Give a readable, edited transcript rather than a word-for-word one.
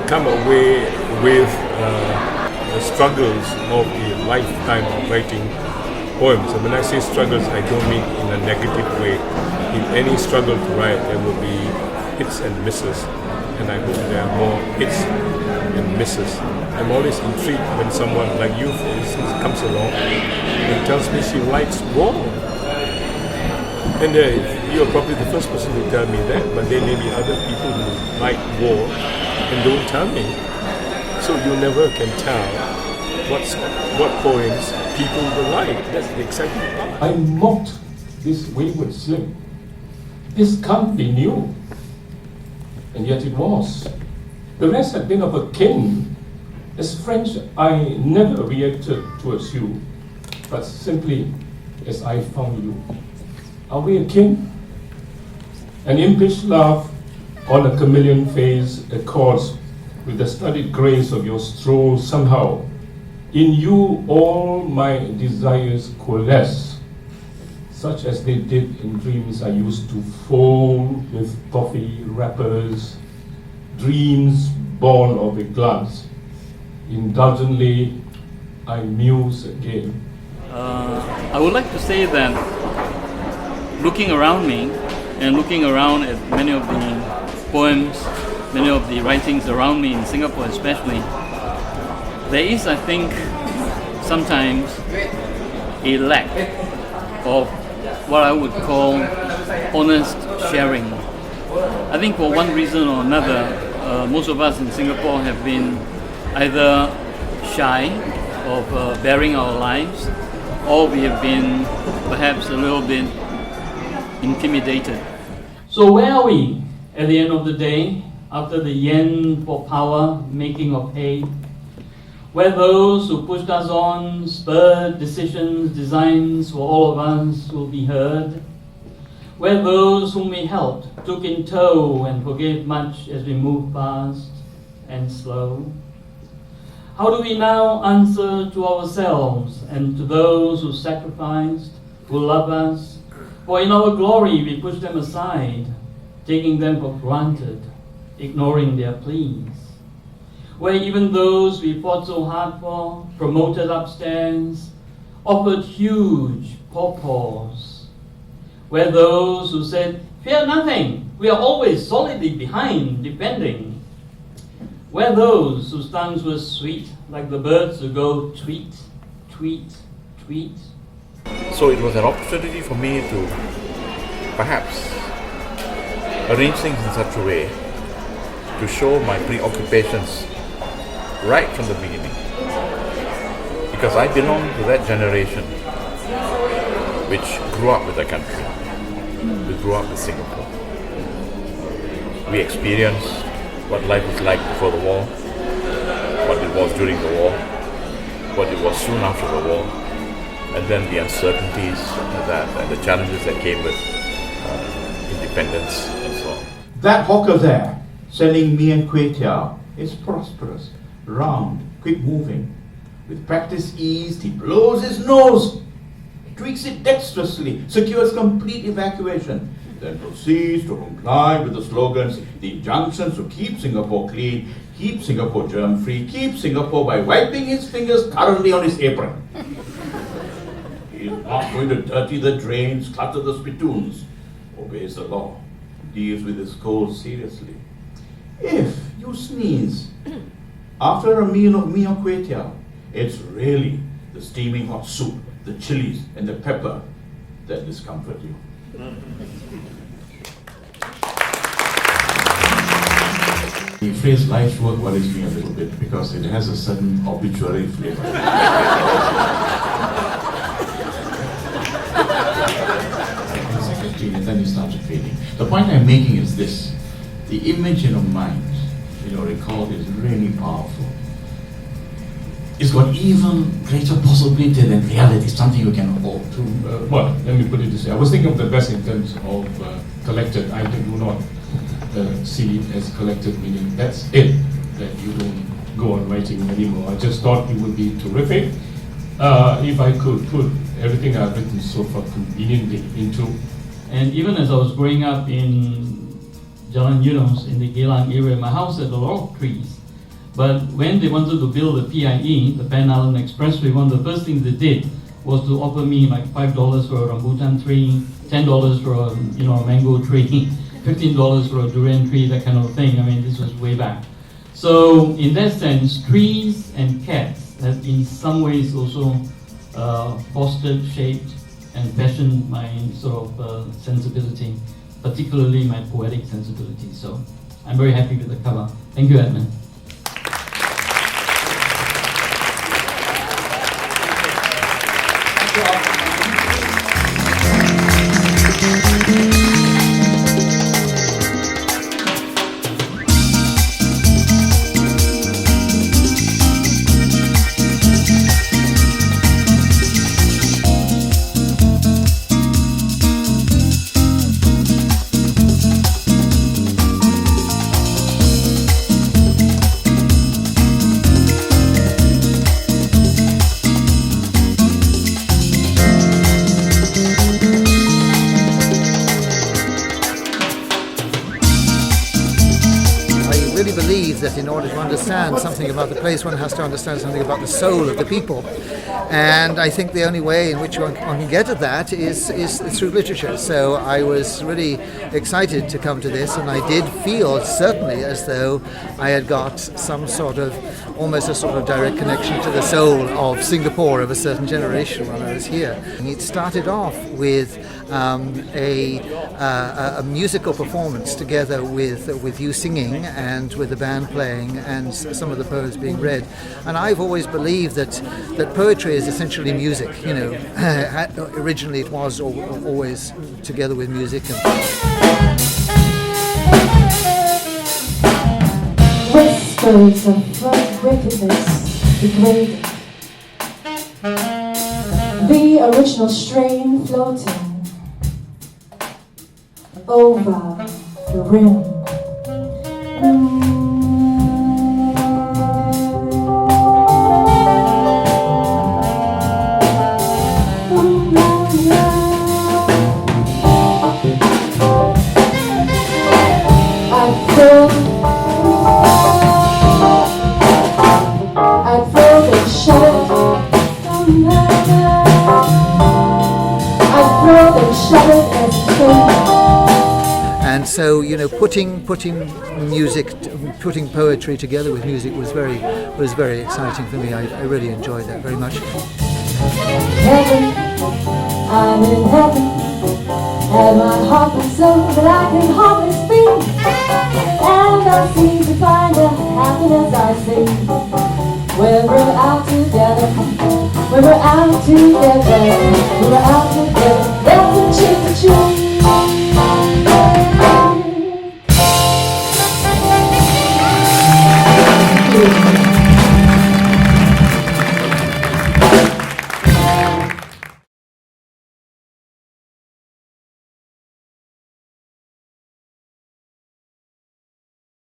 come away with the struggles of a lifetime of writing poems. And when I say struggles, I don't mean in a negative way. In any struggle to write, there will be hits and misses, and I hope there are more hits and misses. I'm always intrigued when someone like you, for instance, comes along and tells me she likes war. And you're probably the first person to tell me that, but there may be other people who like war and don't tell me. So you never can tell what poems people will like. That's the exciting part. I mocked this wayward slim. This can't be new. And yet it was. The rest had been of a kin. As French, I never reacted towards you, but simply as I found you. Are we akin? An impish laugh on a chameleon face accords with the studied grace of your stroll somehow. In you all my desires coalesce, such as they did in dreams I used to fold with toffee wrappers, dreams born of a glance. Indulgently, I muse again. I would like to say that looking around me and looking around at many of the poems, many of the writings around me in Singapore especially, there is, I think, sometimes a lack of what I would call honest sharing. I think for one reason or another, most of us in Singapore have been either shy of bearing our lives, or we have been perhaps a little bit intimidated. So where are we at the end of the day, after the yen for power making of hay? Where those who pushed us on, spurred decisions, designs for all of us will be heard. Where those whom we helped took in tow and forgave much as we moved fast and slow. How do we now answer to ourselves and to those who sacrificed, who love us? For in our glory we push them aside, taking them for granted, ignoring their pleas. Where even those we fought so hard for, promoted upstairs, offered huge pawpaws. Where those who said, fear nothing, we are always solidly behind, defending. Where those whose tongues were sweet, like the birds who go tweet, tweet, tweet. So it was an opportunity for me to perhaps arrange things in such a way to show my preoccupations right from the beginning. Because I belong to that generation which grew up with the country. We grew up with Singapore. We experienced what life was like before the war, what it was during the war, what it was soon after the war, and then the uncertainties and the challenges that came with independence and so on. That hawker there, selling me and kway teow, is prosperous, round, quick-moving. With practiced ease, he blows his nose, tweaks it dexterously, secures complete evacuation, then proceeds to comply with the slogans, the injunctions to keep Singapore clean, keep Singapore germ-free, keep Singapore by wiping his fingers thoroughly on his apron. He is not going to dirty the drains, clutter the spittoons, obeys the law, deals with his cold seriously. If you sneeze after a meal of mee or kway teow, it's really the steaming hot soup, the chilies and the pepper that discomfort you. The phrase life's work worries me a little bit because it has a certain obituary flavor. And then it starts fading. The point I'm making is this: the image in our minds, recall, is really powerful. It's got even greater possibility than reality, something you can hold. Well, let me put it this way. I was thinking of the best in terms of collected. I do not see it as collected, meaning that's it, that you don't go on writing anymore. I just thought it would be terrific if I could put everything I've written so far conveniently into. And even as I was growing up in Jalan Yunus in the Geylang area, my house had a lot of trees. But when they wanted to build the PIE, the Pan Island Expressway, one of the first things they did was to offer me like $5 for a rambutan tree, $10 for a mango tree, $15 for a durian tree, that kind of thing. I mean, this was way back. So in that sense, trees and cats have in some ways also fostered, shaped, and fashioned my sort of sensibility, particularly my poetic sensibility. So I'm very happy with the cover. Thank you, Edmund. Believe that in order to understand something about the place, one has to understand something about the soul of the people, and I think the only way in which one can get at that is through literature. So I was really excited to come to this, and I did feel certainly as though I had got some sort of, almost a sort of direct connection to the soul of Singapore of a certain generation when I was here. And it started off with a musical performance together with you singing and with the band playing and some of the poems being read. And I've always believed that poetry is essentially music. Originally it was always together with music. Whispers of wickedness degraded, the original strain floating over the rim. And so, putting poetry together with music was very exciting for me. I really enjoyed that very much. Heaven, I'm in heaven, and my heart is so that I can hardly speak, and I seem to find the happiness I see when we're out together, when we're out together, when we're out together.